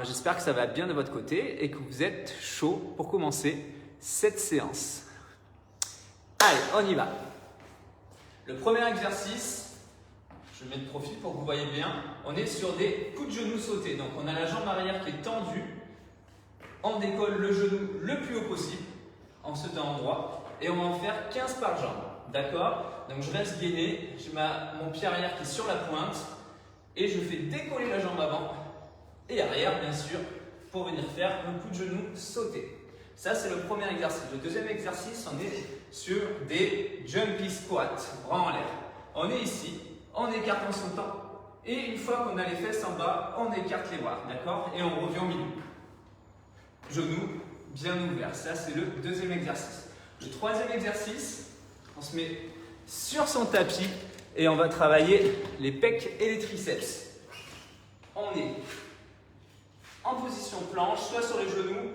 J'espère que ça va bien de votre côté et que vous êtes chaud pour commencer cette séance. Allez, on y va. Le premier exercice, je mets de profil pour que vous voyez bien. On est sur des coups de genoux sautés. Donc on a la jambe arrière qui est tendue. On décolle le genou le plus haut possible en se tenant droit. Et on va en faire 15 par jambe. D'accord? Donc je reste gainé. J'ai mon pied arrière qui est sur la pointe. Et je fais décoller la jambe avant et arrière, bien sûr, pour venir faire un coup de genou sauté. Ça, c'est le premier exercice. Le deuxième exercice, on est sur des jumpy squats, bras en l'air. On est ici, on écarte en sautant. Et une fois qu'on a les fesses en bas, on écarte les bras, d'accord? Et on revient au milieu. Genoux bien ouverts. Ça, c'est le deuxième exercice. Le troisième exercice, on se met sur son tapis et on va travailler les pecs et les triceps. On est en position planche, soit sur les genoux,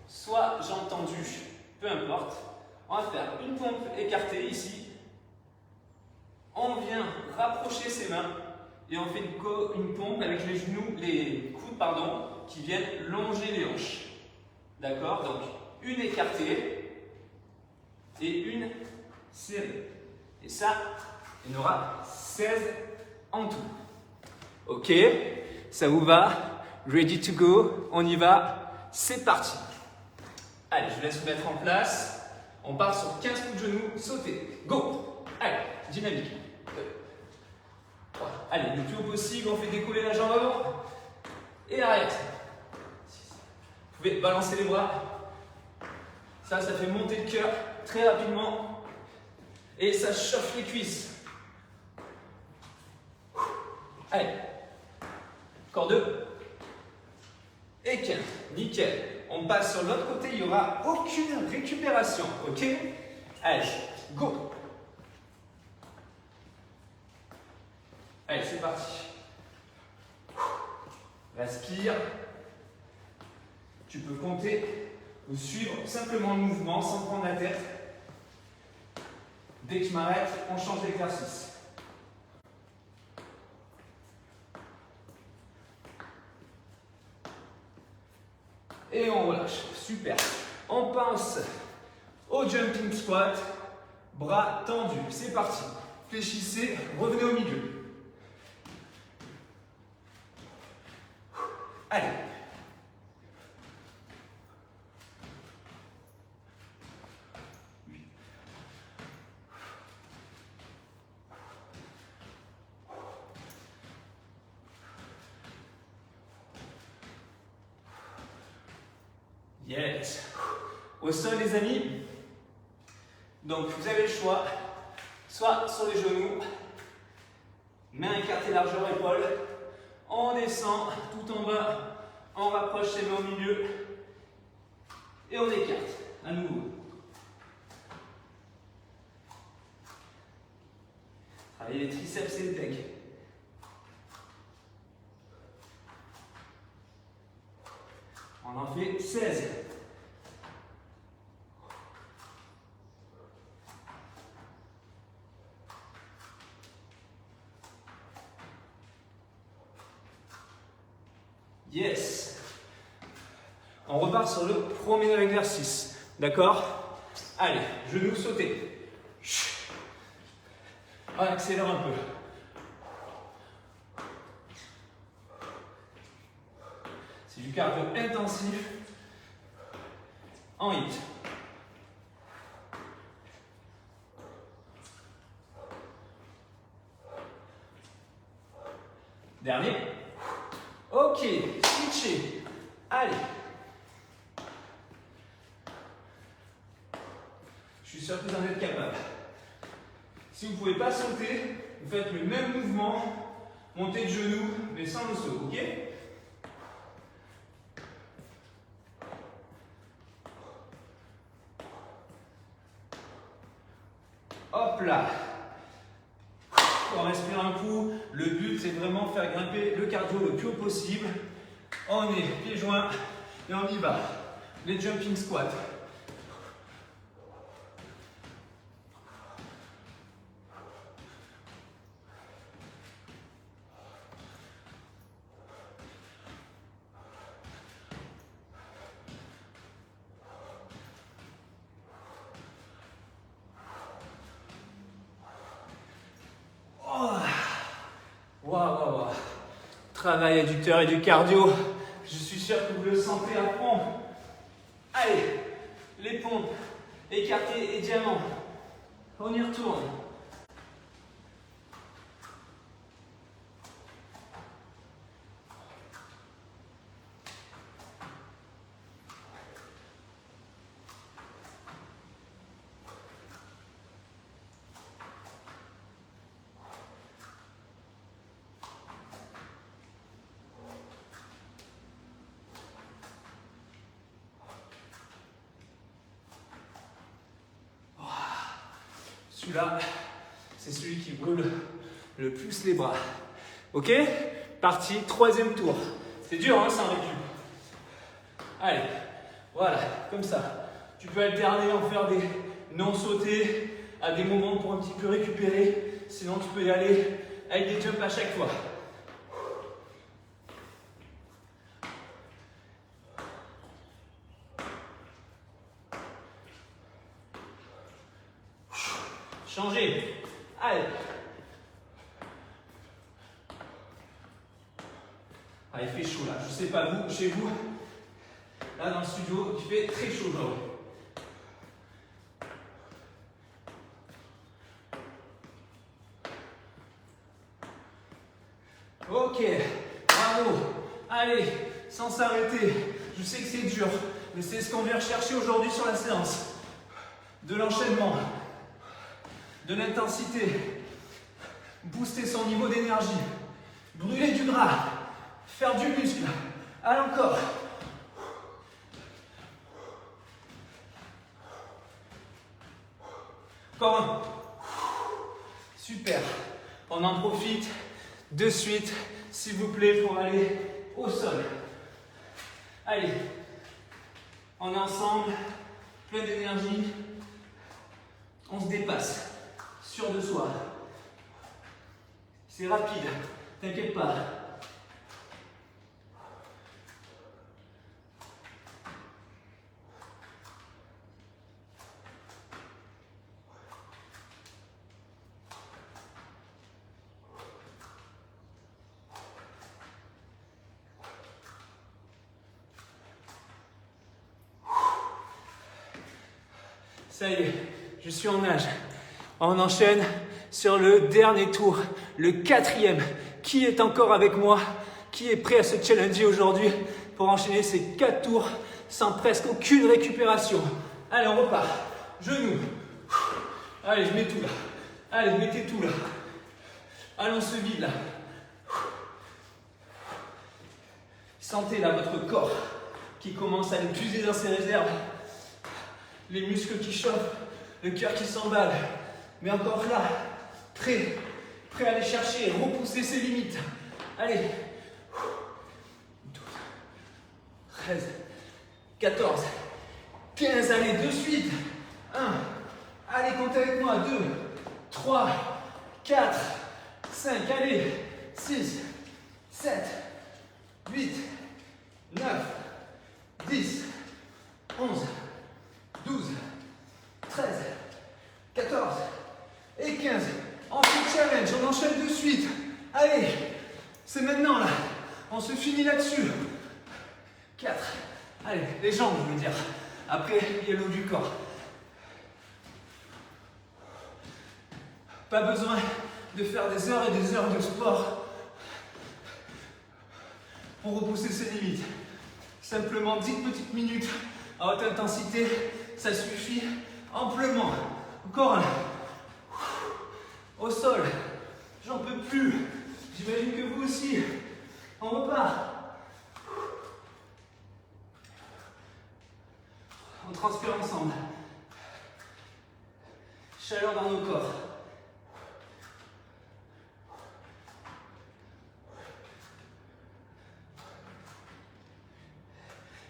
soit jambes tendues, peu importe. On va faire une pompe écartée ici. On vient rapprocher ses mains et on fait une pompe avec les genoux, les coudes qui viennent longer les hanches. D'accord? Donc une écartée et une serrée. Et ça, il y en aura 16 en tout. Ok? Ça vous va? Ready to go? On y va? C'est parti! Allez, je vous laisse vous mettre en place. On part sur 15 coups de genoux sautés. Go! Allez, dynamique. 2, 3. Allez, le plus haut possible, on fait décoller la jambe avant. Et arrière. 6. Vous pouvez balancer les bras. Ça fait monter le cœur très rapidement. Et ça chauffe les cuisses. Allez. Encore 2. Et 15. Nickel. On passe sur l'autre côté, il n'y aura aucune récupération. Ok? Allez, go! Allez, c'est parti. Respire. Tu peux compter ou suivre simplement le mouvement sans prendre la tête. Dès que je m'arrête, on change d'exercice. Et on relâche. Super. On pense au jumping squat. Bras tendus. C'est parti. Fléchissez. Revenez au milieu. Allez. Yes. Au sol, les amis. Donc, vous avez le choix. Soit sur les genoux, mains écartées largeur épaules. On descend tout en bas. On rapproche les mains au milieu. Et on écarte. À nouveau. Travaillez les triceps et les pecs. On en fait 16. Yes. On repart sur le premier exercice. D'accord? Allez, genoux sautés. On accélère un peu. C'est du cardio intensif en HIIT. Dernier. Ok, switchez. Allez. Je suis sûr que vous en êtes capable. Si vous ne pouvez pas sauter, vous faites le même mouvement, montée de genoux, mais sans le saut, ok? Hop là. On respire un coup. Le but, c'est vraiment faire grimper le cardio le plus haut possible. On est pieds joints et on y va. Les jumping squats. Travail adducteur et du cardio. Je suis sûr que vous le sentez à fond. Allez, les pompes, écartées et diamants. On y retourne. Celui-là, c'est celui qui brûle le plus les bras. Ok? Parti, troisième tour. C'est dur, hein, sans récup. Allez, voilà, comme ça. Tu peux alterner, en faire des non sautés à des moments pour un petit peu récupérer. Sinon, tu peux y aller avec des jumps à chaque fois. Changez. Allez. Ah, il fait chaud là. Je sais pas vous, chez vous. Là dans le studio, il fait très chaud aujourd'hui. Ok. Bravo. Allez, sans s'arrêter. Je sais que c'est dur, mais c'est ce qu'on vient rechercher aujourd'hui sur la séance. De l'enchaînement. De l'intensité, booster son niveau d'énergie, brûler du gras, faire du muscle. Allez encore. Encore un. Super. On en profite de suite, s'il vous plaît, pour aller au sol. Allez. On est ensemble, plein d'énergie. On se dépasse. Sûr de soi. C'est rapide, t'inquiète pas. Ça y est, je suis en nage. On enchaîne sur le dernier tour, le quatrième. Qui est encore avec moi? Qui est prêt à se challenger aujourd'hui pour enchaîner ces 4 tours sans presque aucune récupération? Allez, on repart. Genoux. Allez, je mets tout là. Allez, mettez tout là. Allez, on se vide là. Sentez là votre corps qui commence à aller puiser dans ses réserves. Les muscles qui chauffent, le cœur qui s'emballe. Mais encore là, prêt à aller chercher, repousser ses limites. Allez. 12, 13, 14, 15, allez, de suite. 1, allez, comptez avec moi. 2, 3, 4, 5, allez. 6, 7, 8, 9, 10, 11, 12, 13, 14 et 15. On se challenge, on enchaîne de suite. Allez, c'est maintenant là. On se finit là-dessus. 4. Allez, les jambes, je veux dire. Après, il y a l'eau du corps. Pas besoin de faire des heures et des heures de sport pour repousser ses limites. Simplement 10 petites minutes à haute intensité, ça suffit amplement. Encore un. Au sol. J'en peux plus. J'imagine que vous aussi. On repart. On transpire ensemble. Chaleur dans nos corps.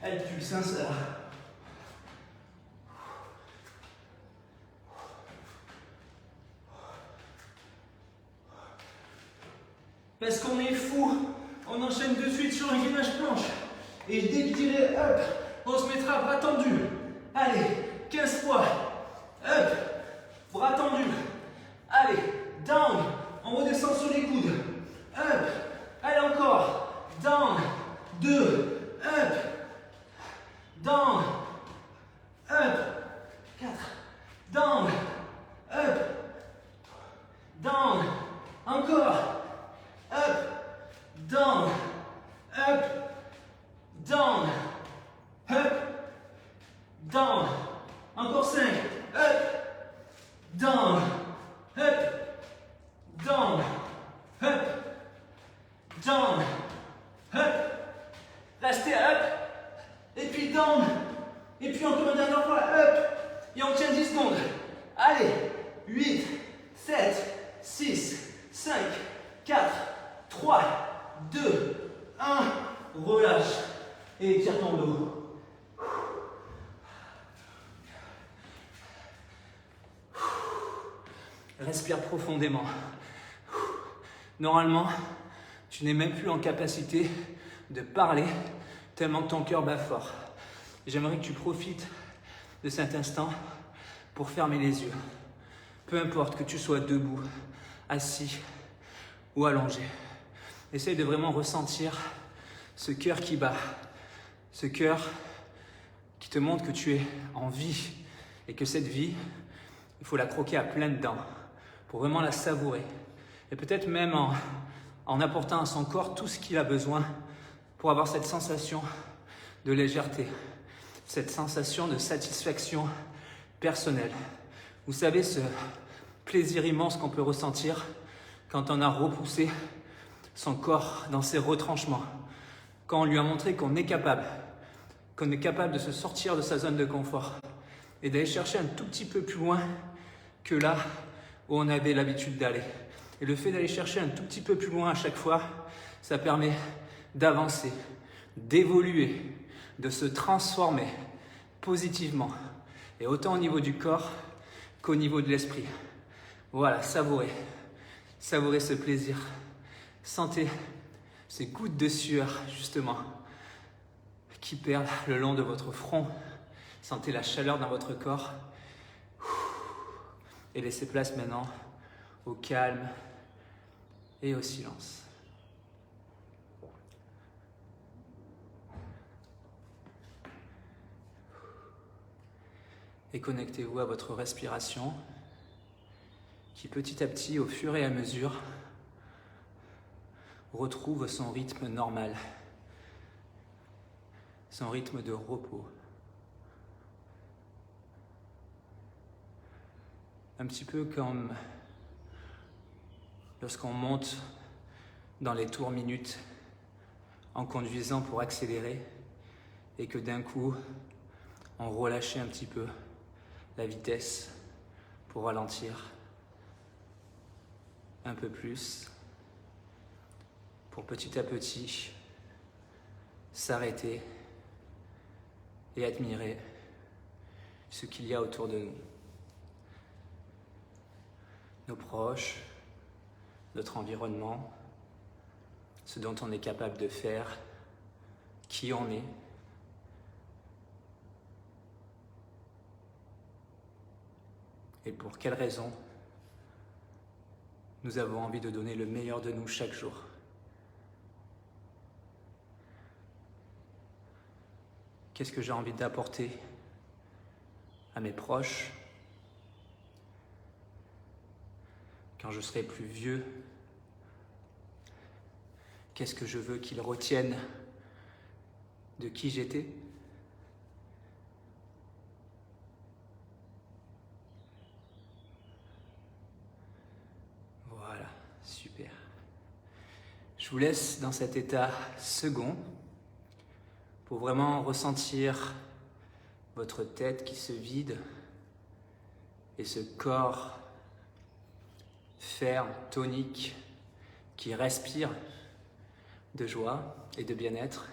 Elle pulse, hein, ça. Parce qu'on est fou, on enchaîne de suite sur un gainage planche. Et dès que je dirai up, on se mettra bras tendus. Allez, 15 fois. Up, bras tendus. Allez, down, on redescend sur les coudes. Up, allez encore. Restez up. Et puis down. Et puis encore une dernière fois, up. Et on tient 10 secondes. Allez, 8, 7, 6, 5, 4, 3, 2, 1. Relâche. Et étire ton dos. Respire profondément. Normalement, tu n'es même plus en capacité de parler tellement que ton cœur bat fort. J'aimerais que tu profites de cet instant pour fermer les yeux. Peu importe que tu sois debout, assis ou allongé. Essaye de vraiment ressentir ce cœur qui bat, ce cœur qui te montre que tu es en vie et que cette vie, il faut la croquer à pleines dents pour vraiment la savourer. Et peut-être même en apportant à son corps tout ce qu'il a besoin pour avoir cette sensation de légèreté, cette sensation de satisfaction personnelle. Vous savez, ce plaisir immense qu'on peut ressentir quand on a repoussé son corps dans ses retranchements, quand on lui a montré qu'on est capable de se sortir de sa zone de confort et d'aller chercher un tout petit peu plus loin que là où on avait l'habitude d'aller. Et le fait d'aller chercher un tout petit peu plus loin à chaque fois, ça permet d'avancer, d'évoluer, de se transformer positivement. Et autant au niveau du corps qu'au niveau de l'esprit. Voilà, savourez ce plaisir. Sentez ces gouttes de sueur, justement, qui perlent le long de votre front. Sentez la chaleur dans votre corps. Et laissez place maintenant au calme et au silence. Et connectez-vous à votre respiration qui petit à petit, au fur et à mesure, retrouve son rythme normal, son rythme de repos. Un petit peu comme lorsqu'on monte dans les tours minutes en conduisant pour accélérer et que d'un coup, on relâchait un petit peu la vitesse pour ralentir un peu plus, pour petit à petit s'arrêter et admirer ce qu'il y a autour de nous. Nos proches, notre environnement, ce dont on est capable de faire, qui on est. Et pour quelles raisons nous avons envie de donner le meilleur de nous chaque jour. Qu'est-ce que j'ai envie d'apporter à mes proches quand je serai plus vieux? Qu'est-ce que je veux qu'ils retiennent de qui j'étais? Voilà, super. Je vous laisse dans cet état second pour vraiment ressentir votre tête qui se vide et ce corps ferme, tonique, qui respire de joie et de bien-être.